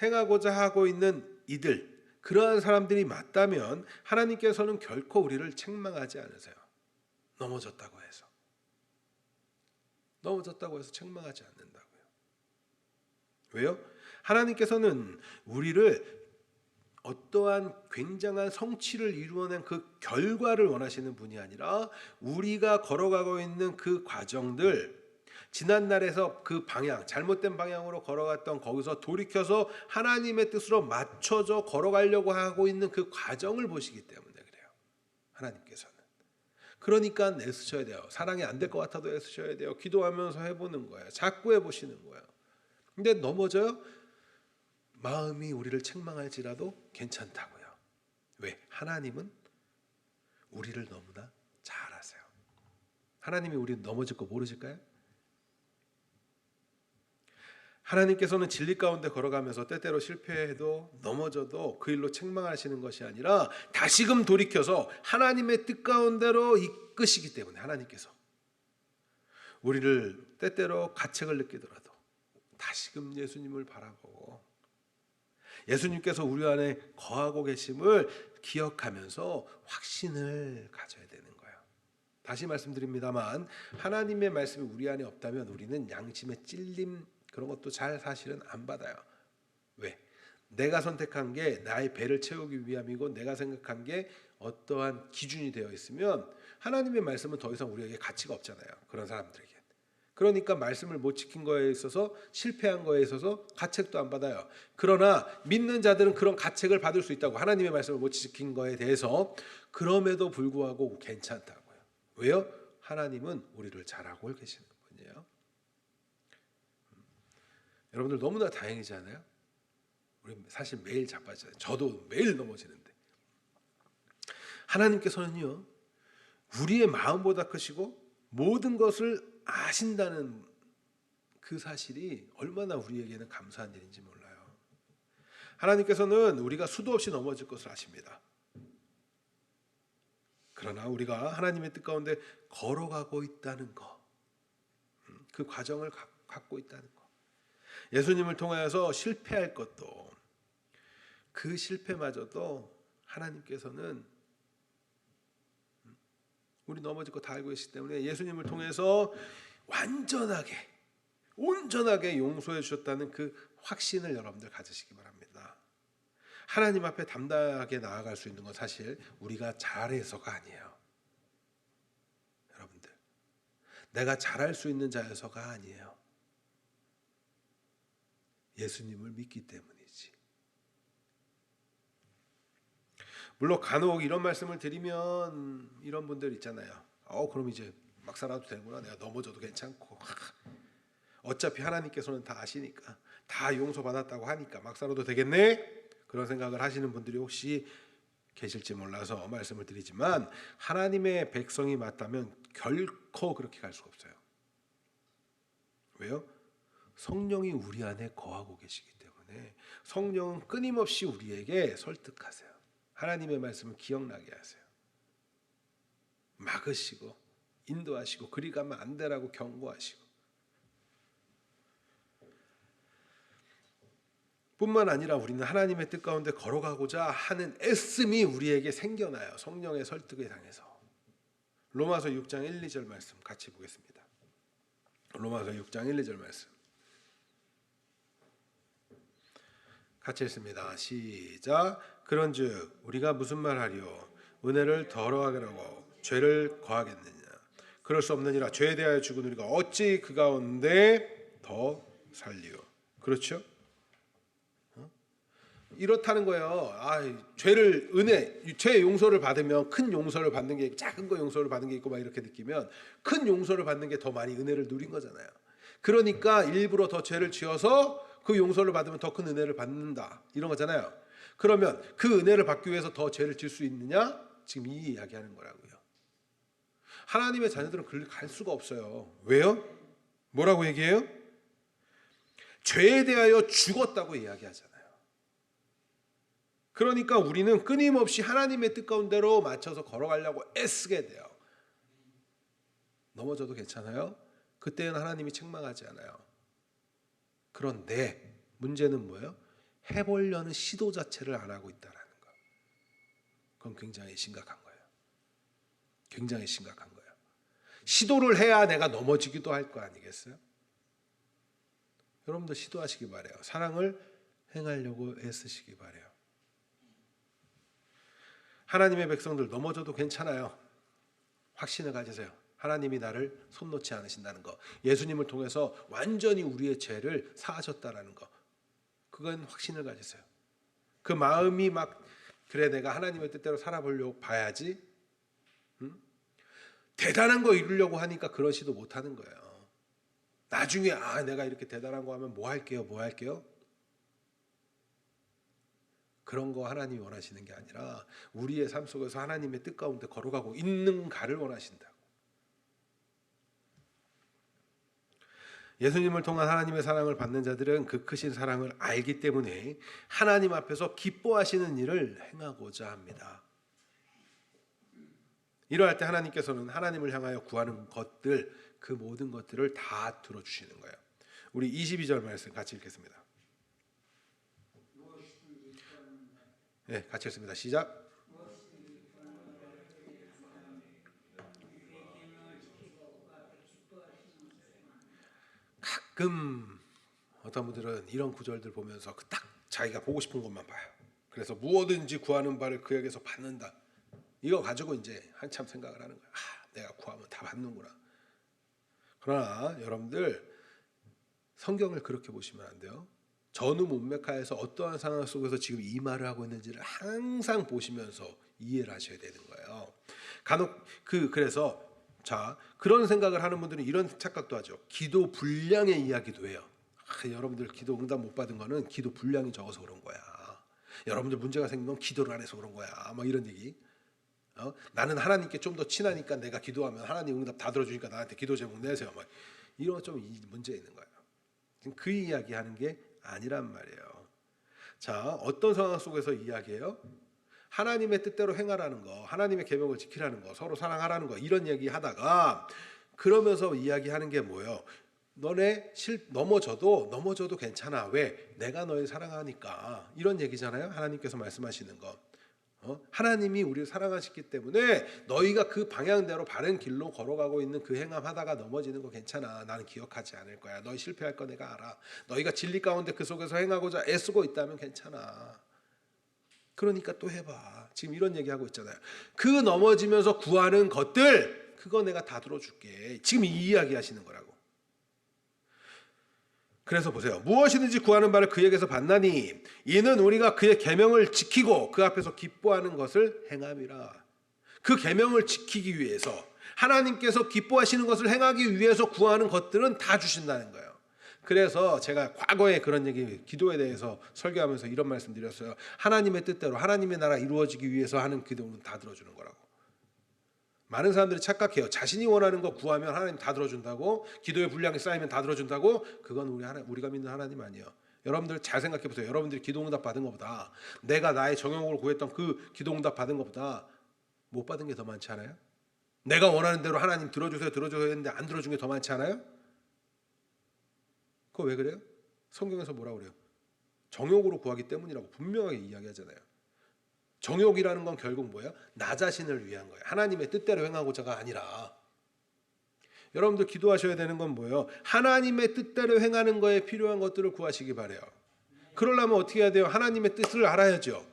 행하고자 하고 있는 이들, 그러한 사람들이 맞다면 하나님께서는 결코 우리를 책망하지 않으세요. 넘어졌다고 해서 책망하지 않는다고요. 왜요? 하나님께서는 우리를 어떠한 굉장한 성취를 이루어낸 그 결과를 원하시는 분이 아니라 우리가 걸어가고 있는 그 과정들, 지난날에서 그 방향, 잘못된 방향으로 걸어갔던 거기서 돌이켜서 하나님의 뜻으로 맞춰져 걸어가려고 하고 있는 그 과정을 보시기 때문에 그래요. 하나님께서는. 그러니까 애쓰셔야 돼요. 사랑이 안 될 것 같아도 애쓰셔야 돼요. 기도하면서 해보는 거예요. 자꾸 해보시는 거예요. 근데 넘어져요? 마음이 우리를 책망할지라도 괜찮다고요. 왜? 하나님은 우리를 너무나 잘 아세요. 하나님이 우리 넘어질 거 모르실까요? 하나님께서는 진리 가운데 걸어가면서 때때로 실패해도 넘어져도 그 일로 책망하시는 것이 아니라 다시금 돌이켜서 하나님의 뜻 가운데로 이끄시기 때문에 하나님께서 우리를 때때로 가책을 느끼더라도 다시금 예수님을 바라보고 예수님께서 우리 안에 거하고 계심을 기억하면서 확신을 가져야 되는 거예요. 다시 말씀드립니다만 하나님의 말씀이 우리 안에 없다면 우리는 양심의 찔림 그런 것도 잘 사실은 안 받아요. 왜? 내가 선택한 게 나의 배를 채우기 위함이고 내가 생각한 게 어떠한 기준이 되어 있으면 하나님의 말씀은 더 이상 우리에게 가치가 없잖아요. 그런 사람들에게. 그러니까 말씀을 못 지킨 거에 있어서 실패한 거에 있어서 가책도 안 받아요. 그러나 믿는 자들은 그런 가책을 받을 수 있다고. 하나님의 말씀을 못 지킨 거에 대해서. 그럼에도 불구하고 괜찮다고요. 왜요? 하나님은 우리를 잘 알고 계시는 분이에요. 여러분들 너무나 다행이지 않아요? 우리 사실 매일 자빠지잖아요. 저도 매일 넘어지는데 하나님께서는요 우리의 마음보다 크시고 모든 것을 아신다는 그 사실이 얼마나 우리에게는 감사한 일인지 몰라요. 하나님께서는 우리가 수도 없이 넘어질 것을 아십니다. 그러나 우리가 하나님의 뜻 가운데 걸어가고 있다는 것, 그 과정을 갖고 있다는 것, 예수님을 통하여서 실패할 것도, 그 실패마저도 하나님께서는 우리 넘어질 거 다 알고 계시기 때문에 예수님을 통해서 온전하게 용서해 주셨다는 그 확신을 여러분들 가지시기 바랍니다. 하나님 앞에 담대하게 나아갈 수 있는 건 사실 우리가 잘해서가 아니에요. 여러분들, 내가 잘할 수 있는 자여서가 아니에요. 예수님을 믿기 때문이지. 물론 간혹 이런 말씀을 드리면 이런 분들 있잖아요. 그럼 이제 막 살아도 되구나. 내가 넘어져도 괜찮고. 어차피 하나님께서는 다 아시니까, 다 용서받았다고 하니까 막 살아도 되겠네? 그런 생각을 하시는 분들이 혹시 계실지 몰라서 말씀을 드리지만, 하나님의 백성이 맞다면 결코 그렇게 갈 수가 없어요. 왜요? 성령이 우리 안에 거하고 계시기 때문에 성령은 끊임없이 우리에게 설득하세요. 하나님의 말씀을 기억나게 하세요. 막으시고 인도하시고 그리 가면 안 되라고 경고하시고, 뿐만 아니라 우리는 하나님의 뜻 가운데 걸어가고자 하는 애씀이 우리에게 생겨나요. 성령의 설득에 당해서. 로마서 6장 1, 2절 말씀 같이 보겠습니다. 로마서 6장 1, 2절 말씀 같이 읽습니다. 시작. 그런즉 우리가 무슨 말하리요? 은혜를 더러하게라고 죄를 거하겠느냐? 그럴 수 없느니라. 죄에 대하여 죽은 우리가 어찌 그 가운데 더 살리요? 그렇죠? 이렇다는 거예요. 죄 용서를 받으면 큰 용서를 받는 게 있고, 작은 거 용서를 받는 게 있고 막 이렇게 느끼면 큰 용서를 받는 게 더 많이 은혜를 누린 거잖아요. 그러니까 일부러 더 죄를 지어서 그 용서를 받으면 더 큰 은혜를 받는다, 이런 거잖아요. 그러면 그 은혜를 받기 위해서 더 죄를 질 수 있느냐? 지금 이 이야기하는 거라고요. 하나님의 자녀들은 그를 갈 수가 없어요. 왜요? 뭐라고 얘기해요? 죄에 대하여 죽었다고 이야기하잖아요. 그러니까 우리는 끊임없이 하나님의 뜻 가운데로 맞춰서 걸어가려고 애쓰게 돼요. 넘어져도 괜찮아요? 그때는 하나님이 책망하지 않아요. 그런데 문제는 뭐예요? 해보려는 시도 자체를 안 하고 있다는 거. 그건 굉장히 심각한 거예요. 굉장히 심각한 거예요. 시도를 해야 내가 넘어지기도 할 거 아니겠어요? 여러분도 시도하시기 바래요. 사랑을 행하려고 애쓰시기 바래요. 하나님의 백성들 넘어져도 괜찮아요. 확신을 가지세요. 하나님이 나를 손 놓지 않으신다는 거, 예수님을 통해서 완전히 우리의 죄를 사하셨다라는 거, 그건 확신을 가지세요. 그 마음이 막 그래 내가 하나님의 뜻대로 살아보려고 봐야지, 대단한 거 이루려고 하니까 그런 시도 못하는 거예요. 나중에 내가 이렇게 대단한 거 하면 뭐 할게요? 그런 거 하나님이 원하시는 게 아니라 우리의 삶 속에서 하나님의 뜻 가운데 걸어가고 있는가를 원하신다고. 예수님을 통한 하나님의 사랑을 받는 자들은 그 크신 사랑을 알기 때문에 하나님 앞에서 기뻐하시는 일을 행하고자 합니다. 이러할 때 하나님께서는 하나님을 향하여 구하는 것들, 그 모든 것들을 다 들어주시는 거예요. 우리 22절 말씀 같이 읽겠습니다. 네, 같이 읽습니다. 시작. 가끔 어떤 분들은 이런 구절들 보면서 딱 자기가 보고 싶은 것만 봐요. 그래서 무엇든지 구하는 바를 그에게서 받는다. 이거 가지고 이제 한참 생각을 하는 거예요. 내가 구하면 다 받는구나. 그러나 여러분들, 성경을 그렇게 보시면 안 돼요. 전후 문맥하에서 어떠한 상황 속에서 지금 이 말을 하고 있는지를 항상 보시면서 이해를 하셔야 되는 거예요. 간혹 그래서 그런 생각을 하는 분들은 이런 착각도 하죠. 기도 분량의 이야기도 해요. 여러분들 기도 응답 못 받은 거는 기도 분량이 적어서 그런 거야. 여러분들 문제가 생긴 건 기도를 안 해서 그런 거야. 막 이런 얘기. 나는 하나님께 좀 더 친하니까 내가 기도하면 하나님 응답 다 들어주니까 나한테 기도 제목 내세요. 막 이런 좀 문제 있는 거예요. 그 이야기하는 게 아니란 말이에요. 자, 어떤 상황 속에서 이야기해요? 하나님의 뜻대로 행하라는 거, 하나님의 계명을 지키라는 거, 서로 사랑하라는 거, 이런 얘기 하다가 그러면서 이야기하는 게 뭐예요? 너네 넘어져도 괜찮아. 왜? 내가 너희 사랑하니까. 이런 얘기잖아요. 하나님께서 말씀하시는 거. 하나님이 우리를 사랑하시기 때문에 너희가 그 방향대로 바른 길로 걸어가고 있는 그 행함하다가 넘어지는 거 괜찮아. 나는 기억하지 않을 거야. 너희 실패할 거 내가 알아. 너희가 진리 가운데 그 속에서 행하고자 애쓰고 있다면 괜찮아. 그러니까 또 해봐. 지금 이런 얘기하고 있잖아요. 그 넘어지면서 구하는 것들, 그거 내가 다 들어줄게. 지금 이 이야기 하시는 거라고. 그래서 보세요. 무엇이든지 구하는 바를 그에게서 받나니 이는 우리가 그의 계명을 지키고 그 앞에서 기뻐하는 것을 행함이라. 그 계명을 지키기 위해서, 하나님께서 기뻐하시는 것을 행하기 위해서 구하는 것들은 다 주신다는 거예요. 그래서 제가 과거에 그런 얘기, 기도에 대해서 설교하면서 이런 말씀 드렸어요. 하나님의 뜻대로 하나님의 나라 이루어지기 위해서 하는 기도는 다 들어주는 거라고. 많은 사람들이 착각해요. 자신이 원하는 거 구하면 하나님 다 들어준다고, 기도의 분량이 쌓이면 다 들어준다고. 그건 우리가 믿는 하나님 아니에요. 여러분들 잘 생각해 보세요. 여러분들이 기도응답 받은 것보다, 내가 나의 정욕을 구했던 그 기도응답 받은 것보다 못 받은 게 더 많지 않아요? 내가 원하는 대로 하나님 들어주세요 했는데 안 들어준 게 더 많지 않아요? 그거 왜 그래요? 성경에서 뭐라고 그래요? 정욕으로 구하기 때문이라고 분명하게 이야기하잖아요. 정욕이라는 건 결국 뭐예요? 나 자신을 위한 거예요. 하나님의 뜻대로 행하고자가 아니라. 여러분들 기도하셔야 되는 건 뭐예요? 하나님의 뜻대로 행하는 거에 필요한 것들을 구하시기 바래요. 그러려면 어떻게 해야 돼요? 하나님의 뜻을 알아야죠.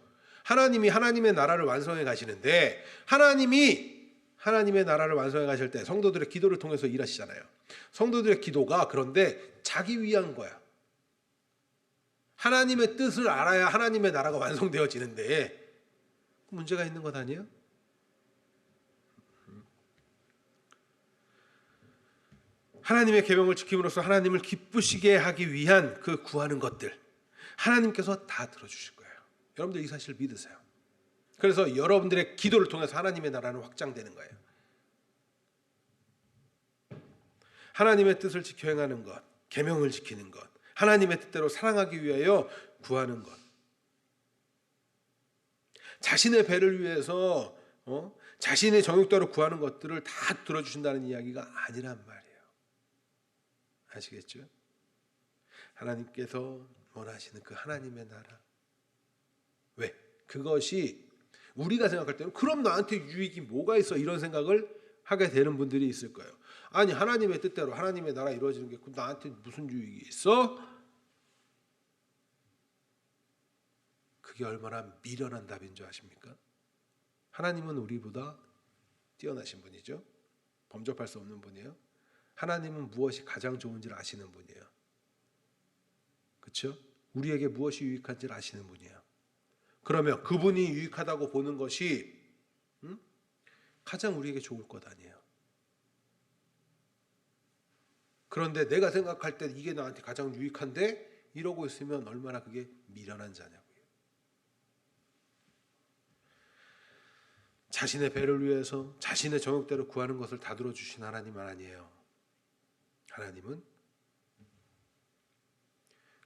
하나님이 하나님의 나라를 완성해 가시는데, 하나님이 하나님의 나라를 완성해 가실 때 성도들의 기도를 통해서 일하시잖아요. 성도들의 기도가 그런데 자기 위한 거야. 하나님의 뜻을 알아야 하나님의 나라가 완성되어지는데 문제가 있는 것 아니에요? 하나님의 계명을 지킴으로써 하나님을 기쁘시게 하기 위한 그 구하는 것들, 하나님께서 다 들어주실 거예요. 여러분들 이 사실을 믿으세요. 그래서 여러분들의 기도를 통해서 하나님의 나라는 확장되는 거예요. 하나님의 뜻을 지켜 행하는 것, 계명을 지키는 것, 하나님의 뜻대로 사랑하기 위하여 구하는 것, 자신의 배를 위해서 자신의 정욕대로 구하는 것들을 다 들어주신다는 이야기가 아니란 말이에요. 아시겠죠? 하나님께서 원하시는 그 하나님의 나라. 왜? 그것이 우리가 생각할 때는 그럼 나한테 유익이 뭐가 있어? 이런 생각을 하게 되는 분들이 있을 거예요. 아니, 하나님의 뜻대로 하나님의 나라 이루어지는 게 그럼 나한테 무슨 유익이 있어? 그게 얼마나 미련한 답인 줄 아십니까? 하나님은 우리보다 뛰어나신 분이죠. 범접할 수 없는 분이에요. 하나님은 무엇이 가장 좋은지를 아시는 분이에요. 그렇죠? 우리에게 무엇이 유익한지를 아시는 분이에요. 그러면 그분이 유익하다고 보는 것이 가장 우리에게 좋을 것 아니에요. 그런데 내가 생각할 때 이게 나한테 가장 유익한데 이러고 있으면 얼마나 그게 미련한 자냐고요. 자신의 배를 위해서 자신의 정욕대로 구하는 것을 다 들어주신 하나님은 아니에요. 하나님은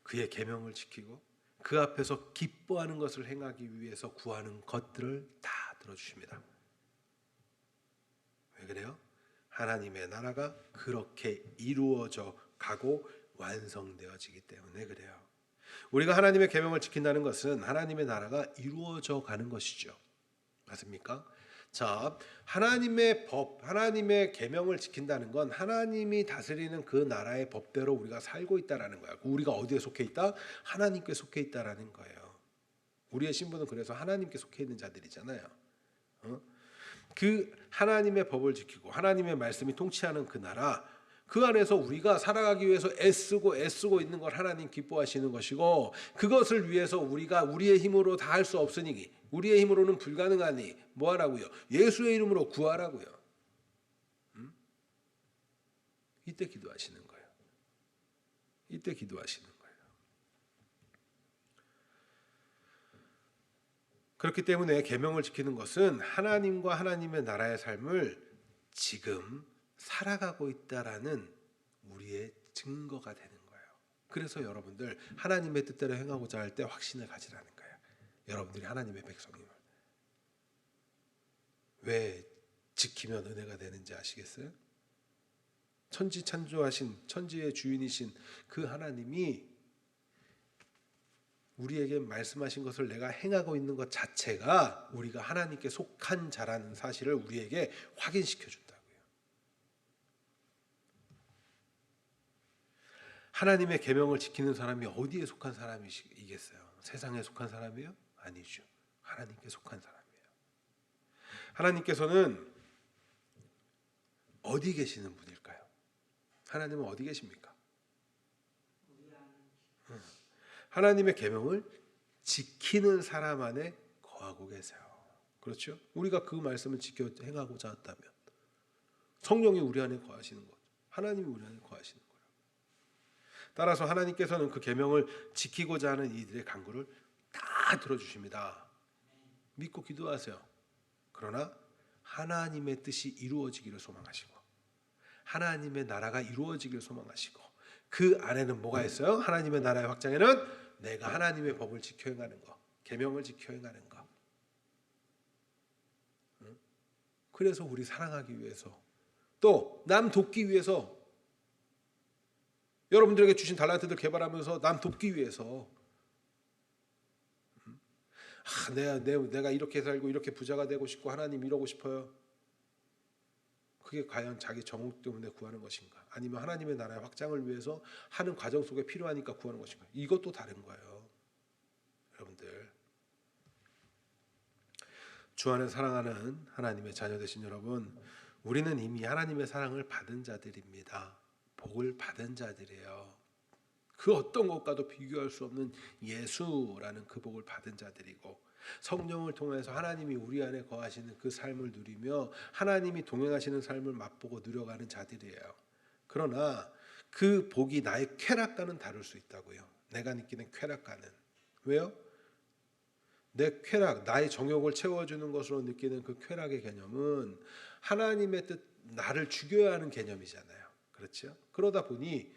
그의 계명을 지키고 그 앞에서 기뻐하는 것을 행하기 위해서 구하는 것들을 다 들어주십니다. 왜 그래요? 하나님의 나라가 그렇게 이루어져 가고 완성되어지기 때문에 그래요. 우리가 하나님의 계명을 지킨다는 것은 하나님의 나라가 이루어져 가는 것이죠. 맞습니까? 자, 하나님의 법, 하나님의 계명을 지킨다는 건 하나님이 다스리는 그 나라의 법대로 우리가 살고 있다라는 거야. 우리가 어디에 속해 있다? 하나님께 속해 있다라는 거예요. 우리의 신분은 그래서 하나님께 속해 있는 자들이잖아요. 그 하나님의 법을 지키고 하나님의 말씀이 통치하는 그 나라, 그 안에서 우리가 살아가기 위해서 애쓰고 있는 걸 하나님 기뻐하시는 것이고, 그것을 위해서 우리가 우리의 힘으로 다 할 수 없으니, 우리의 힘으로는 불가능하니 뭐 하라고요? 예수의 이름으로 구하라고요. 이때 기도하시는 거예요. 이때 기도하시는 거예요. 그렇기 때문에 계명을 지키는 것은 하나님과 하나님의 나라의 삶을 지금 살아가고 있다라는 우리의 증거가 되는 거예요. 그래서 여러분들 하나님의 뜻대로 행하고자 할 때 확신을 가지라는 거예요. 여러분들이 하나님의 백성임을. 왜 지키면 은혜가 되는지 아시겠어요? 천지 창조하신 천지의 주인이신 그 하나님이 우리에게 말씀하신 것을 내가 행하고 있는 것 자체가 우리가 하나님께 속한 자라는 사실을 우리에게 확인시켜 준다고요. 하나님의 계명을 지키는 사람이 어디에 속한 사람이겠어요? 세상에 속한 사람이에요? 아니죠. 하나님께 속한 사람이에요. 하나님께서는 어디 계시는 분일까요? 하나님은 어디 계십니까? 하나님의 계명을 지키는 사람 안에 거하고 계세요. 그렇죠? 우리가 그 말씀을 지켜 행하고자 한다면 성령이 우리 안에 거하시는 거죠. 하나님이 우리 안에 거하시는 거예요. 따라서 하나님께서는 그 계명을 지키고자 하는 이들의 간구를 다 들어주십니다. 믿고 기도하세요. 그러나 하나님의 뜻이 이루어지기를 소망하시고 하나님의 나라가 이루어지기를 소망하시고 그 안에는 뭐가 있어요? 하나님의 나라의 확장에는 내가 하나님의 법을 지켜 행하는 것, 계명을 지켜 행하는 것. 그래서 우리 사랑하기 위해서 또 남 돕기 위해서 여러분들에게 주신 달란트들 개발하면서 남 돕기 위해서 내가 이렇게 살고 이렇게 부자가 되고 싶고 하나님 이러고 싶어요. 그게 과연 자기 정욕 때문에 구하는 것인가? 아니면 하나님의 나라의 확장을 위해서 하는 과정 속에 필요하니까 구하는 것인가? 이것도 다른 거예요. 여러분들 주 안에 사랑하는 하나님의 자녀 되신 여러분, 우리는 이미 하나님의 사랑을 받은 자들입니다. 복을 받은 자들이에요. 그 어떤 것과도 비교할 수 없는 예수라는 그 복을 받은 자들이고 성령을 통해서 하나님이 우리 안에 거하시는 그 삶을 누리며 하나님이 동행하시는 삶을 맛보고 누려가는 자들이에요. 그러나 그 복이 나의 쾌락과는 다를 수 있다고요. 내가 느끼는 쾌락과는. 왜요? 내 쾌락, 나의 정욕을 채워주는 것으로 느끼는 그 쾌락의 개념은 하나님의 뜻, 나를 죽여야 하는 개념이잖아요. 그렇죠? 그러다 보니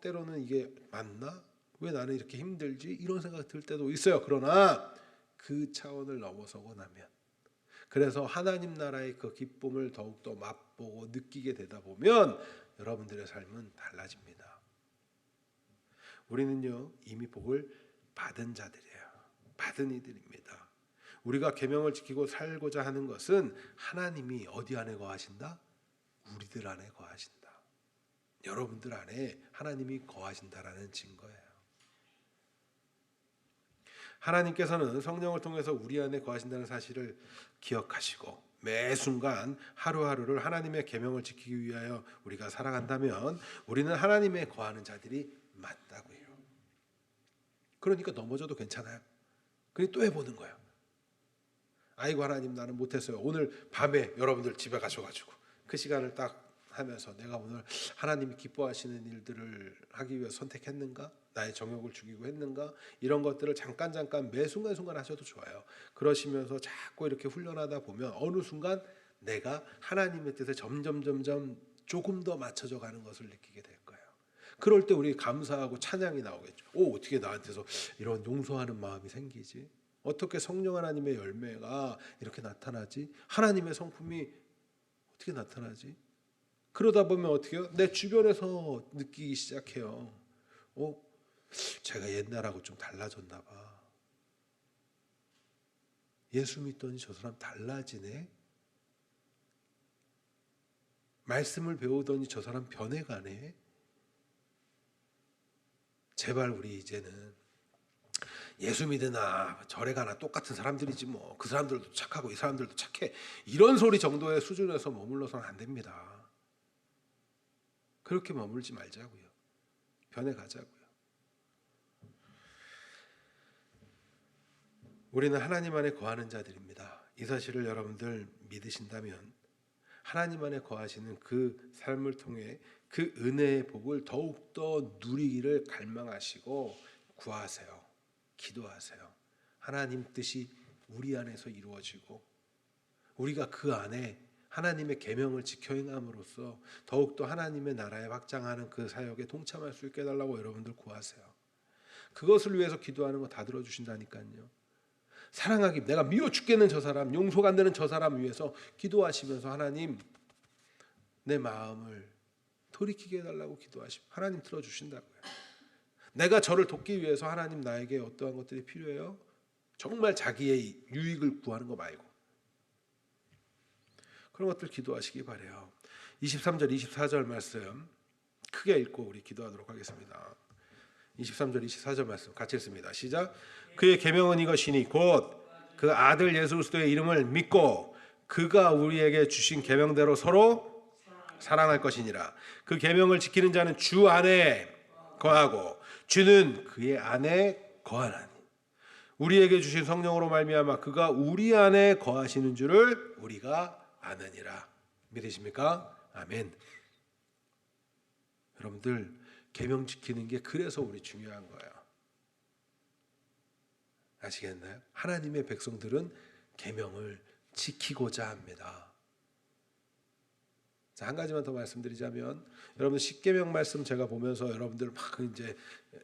때로는 이게 맞나? 왜 나는 이렇게 힘들지? 이런 생각 들 때도 있어요. 그러나 그 차원을 넘어서고 나면, 그래서 하나님 나라의 그 기쁨을 더욱더 맛보고 느끼게 되다 보면 여러분들의 삶은 달라집니다. 우리는요 이미 복을 받은 자들이에요. 받은 이들입니다. 우리가 계명을 지키고 살고자 하는 것은 하나님이 어디 안에 거하신다? 우리들 안에 거하신다. 여러분들 안에 하나님이 거하신다라는 증거예요. 하나님께서는 성령을 통해서 우리 안에 거하신다는 사실을 기억하시고 매 순간 하루하루를 하나님의 계명을 지키기 위하여 우리가 살아간다면 우리는 하나님의 거하는 자들이 맞다고요. 그러니까 넘어져도 괜찮아요. 그리고 또 해보는 거예요. 아이고 하나님 나는 못했어요. 오늘 밤에 여러분들 집에 가셔가지고 그 시간을 딱 하면서 내가 오늘 하나님이 기뻐하시는 일들을 하기 위해 선택했는가? 나의 정욕을 죽이고 했는가? 이런 것들을 잠깐 매 순간순간 하셔도 좋아요. 그러시면서 자꾸 이렇게 훈련하다 보면 어느 순간 내가 하나님의 뜻에 점점 조금 더 맞춰져 가는 것을 느끼게 될 거예요. 그럴 때 우리 감사하고 찬양이 나오겠죠. 어떻게 나한테서 이런 용서하는 마음이 생기지? 어떻게 성령 하나님의 열매가 이렇게 나타나지? 하나님의 성품이 어떻게 나타나지? 그러다 보면 어떻게 해요? 내 주변에서 느끼기 시작해요. 제가 옛날하고 좀 달라졌나 봐. 예수 믿더니 저 사람 달라지네. 말씀을 배우더니 저 사람 변해가네. 제발 우리 이제는 예수 믿으나 절에 가나 똑같은 사람들이지 뭐. 그 사람들도 착하고 이 사람들도 착해. 이런 소리 정도의 수준에서 머물러서는 안 됩니다. 그렇게 머물지 말자고요. 변해가자고요. 우리는 하나님 안에 거하는 자들입니다. 이 사실을 여러분들 믿으신다면 하나님 안에 거하시는 그 삶을 통해 그 은혜의 복을 더욱더 누리기를 갈망하시고 구하세요. 기도하세요. 하나님 뜻이 우리 안에서 이루어지고 우리가 그 안에 하나님의 계명을 지켜 행함으로써 더욱더 하나님의 나라에 확장하는 그 사역에 동참할 수 있게 해달라고 여러분들 구하세요. 그것을 위해서 기도하는 거 다 들어주신다니까요. 사랑하기, 내가 미워 죽겠는 저 사람, 용서가 안 되는 저 사람 위해서 기도하시면서 하나님 내 마음을 돌이키게 해달라고 기도하시면 하나님 들어주신다고요. 내가 저를 돕기 위해서 하나님 나에게 어떠한 것들이 필요해요? 정말 자기의 유익을 구하는 거 말고 그런 것들 기도하시기 바래요. 23절 24절 말씀 크게 읽고 우리 기도하도록 하겠습니다. 23절 24절 말씀 같이 읽습니다. 시작. 그의 계명은 이것이니 곧 그 아들 예수 그리스도의 이름을 믿고 그가 우리에게 주신 계명대로 서로 사랑할 것이니라. 그 계명을 지키는 자는 주 안에 거하고 주는 그의 안에 거하나니 우리에게 주신 성령으로 말미암아 그가 우리 안에 거하시는 줄을 우리가 아느니라. 믿으십니까? 아멘. 여러분들 계명 지키는 게 그래서 우리 중요한 거예요. 아시겠나요? 하나님의 백성들은 계명을 지키고자 합니다. 자, 한 가지만 더 말씀드리자면 여러분 십계명 말씀 제가 보면서 여러분들 막 이제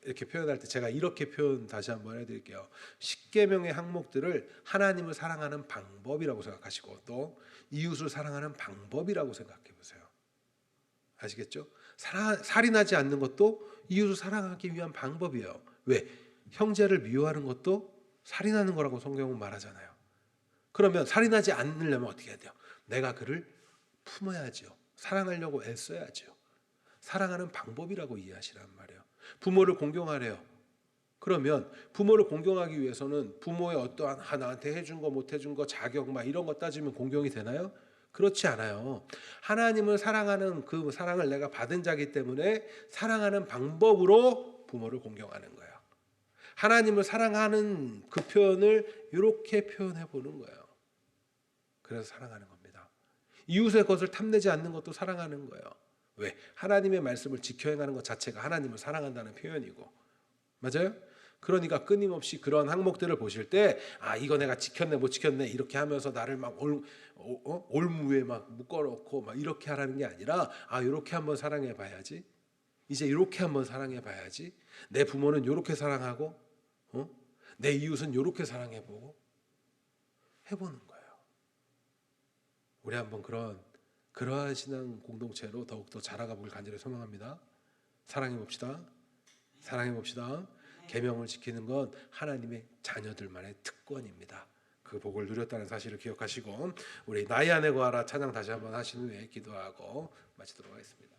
이렇게 표현할 때 제가 이렇게 표현 다시 한번 해드릴게요. 십계명의 항목들을 하나님을 사랑하는 방법이라고 생각하시고 또 이웃을 사랑하는 방법이라고 생각해 보세요. 아시겠죠? 살인하지 않는 것도 이웃을 사랑하기 위한 방법이에요. 왜? 형제를 미워하는 것도 살인하는 거라고 성경은 말하잖아요. 그러면 살인하지 않으려면 어떻게 해야 돼요? 내가 그를 품어야죠. 사랑하려고 애써야죠. 사랑하는 방법이라고 이해하시란 말이에요. 부모를 공경하래요. 그러면 부모를 공경하기 위해서는 부모의 어떠한 나한테 해준 거 못 해준 거 자격 막 이런 거 따지면 공경이 되나요? 그렇지 않아요. 하나님을 사랑하는 그 사랑을 내가 받은 자기 때문에 사랑하는 방법으로 부모를 공경하는 거예요. 하나님을 사랑하는 그 표현을 이렇게 표현해 보는 거예요. 그래서 사랑하는 겁니다. 이웃의 것을 탐내지 않는 것도 사랑하는 거예요. 왜? 하나님의 말씀을 지켜 행하는 것 자체가 하나님을 사랑한다는 표현이고. 맞아요? 그러니까 끊임없이 그런 항목들을 보실 때 이거 내가 지켰네 못 지켰네 이렇게 하면서 나를 막 올무에 막 묶어놓고 막 이렇게 하라는 게 아니라 이렇게 한번 사랑해 봐야지. 이제 이렇게 한번 사랑해 봐야지. 내 부모는 이렇게 사랑하고 내 이웃은 이렇게 사랑해 보고 해보는 거예요. 우리 한번 그러한 신앙 공동체로 더욱더 자라가 보길 간절히 소망합니다. 사랑해 봅시다. 사랑해 봅시다. 계명을 지키는 건 하나님의 자녀들만의 특권입니다. 그 복을 누렸다는 사실을 기억하시고 우리 나의 안에 거하라 찬양 다시 한번 하신 후에 기도하고 마치도록 하겠습니다.